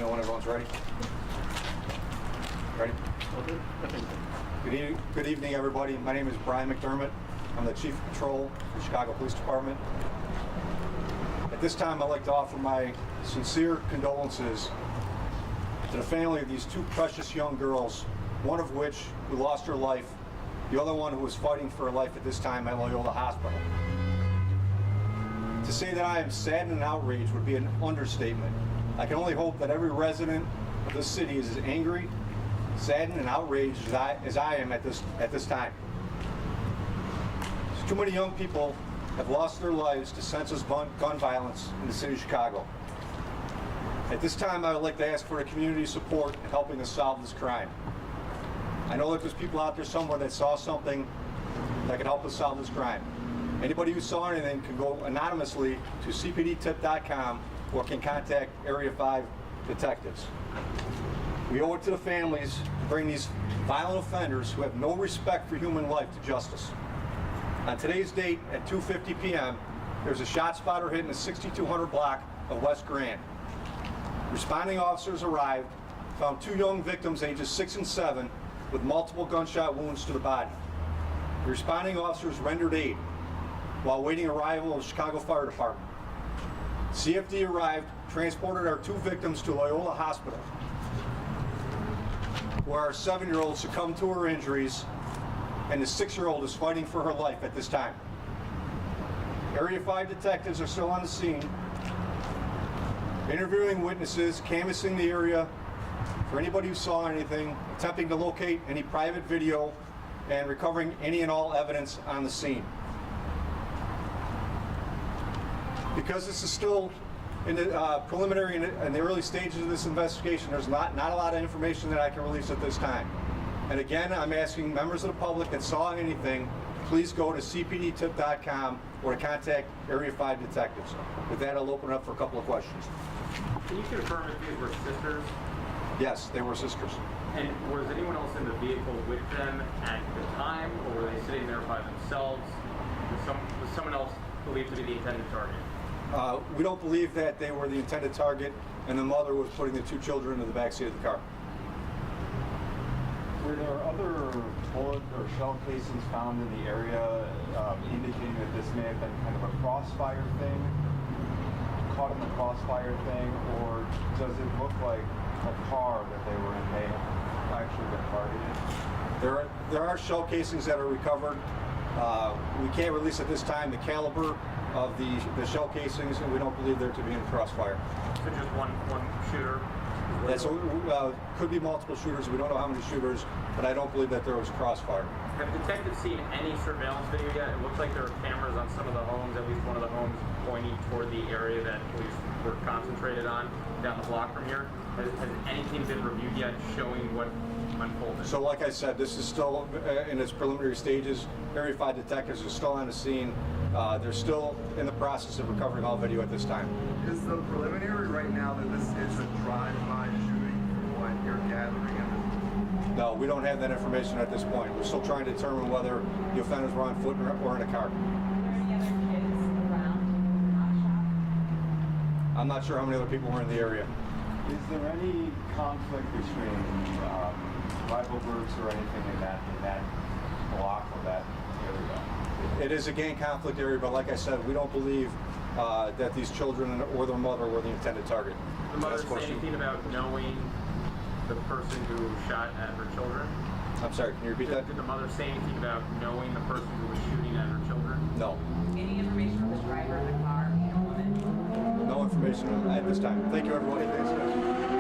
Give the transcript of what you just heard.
know when everyone's ready? Ready? Good evening, everybody. My name is Brian McDermott. I'm the Chief of Patrol for the Chicago Police Department. At this time, I'd like to offer my sincere condolences to the family of these two precious young girls, one of which who lost her life, the other one who was fighting for her life at this time at Loyola Hospital. To say that I am saddened and outraged would be an understatement. I can only hope that every resident of this city is as angry, saddened, and outraged as I am at this time. Too many young people have lost their lives to senseless gun violence in the city of Chicago. At this time, I would like to ask for the community's support in helping us solve this crime. I know that there's people out there somewhere that saw something that can help us solve this crime. Anybody who saw anything can go anonymously to cpdtip.com or can contact Area 5 detectives. We owe it to the families to bring these violent offenders who have no respect for human life to justice. On today's date at 2:50 p.m., there's a shot spotter hit in the 6200 block of West Grand. Responding officers arrived, found two young victims ages 6 and 7 with multiple gunshot wounds to the body. The responding officers rendered aid while waiting arrival of the Chicago Fire Department. CFD arrived, transported our two victims to Loyola Hospital, where our 7-year-old succumbed to her injuries and the 6-year-old is fighting for her life at this time. Area 5 detectives are still on the scene, interviewing witnesses, canvassing the area for anybody who saw anything, attempting to locate any private video, and recovering any and all evidence on the scene. Because this is still in the preliminary and the early stages of this investigation, there's not a lot of information that I can release at this time. And again, I'm asking members of the public that saw anything, please go to cpdtip.com or to contact Area 5 detectives. With that, I'll open it up for a couple of questions. Can you confirm if these were sisters? Yes, they were sisters. And was anyone else in the vehicle with them at the time, or were they sitting there by themselves? Was someone else believed to be the intended target? We don't believe that they were the intended target, and the mother was putting the two children in the back seat of the car. Were there other bullet or shell casings found in the area indicating that this may have been kind of a crossfire thing, caught in the crossfire thing, or does it look like a car that they were in may have actually been targeted? There are shell casings that are recovered. We can't release at this time the caliber of the shell casings, and we don't believe there to be in crossfire. So just one shooter? That's could be multiple shooters. We don't know how many shooters, but I don't believe that there was crossfire. Have detectives seen any surveillance video yet? It looks like there are cameras on some of the homes, at least one of the homes pointing toward the area that police were concentrated on down the block from here. Has anything been reviewed yet showing what unfolded? So like I said, this is still in its preliminary stages. Area 5 detectives are still on the scene. They're still in the process of recovering all video at this time. Is the preliminary right now that this is a drive-by shooting from what you're gathering? No, we don't have that information at this point. We're still trying to determine whether the offenders were on foot or in a car. Are there any other kids around not shot? I'm not sure how many other people were in the area. Is there any conflict between rival groups or anything in that block or that area? It is a gang conflict area, but like I said, we don't believe that these children or their mother were the intended target. Did the mother say anything about knowing the person who shot at her children? I'm sorry, can you repeat that? Did the mother say anything about knowing the person who was shooting at her children? No. Any information from the driver of the car, man or woman? No information at this time. Thank you, everybody. Thanks, guys.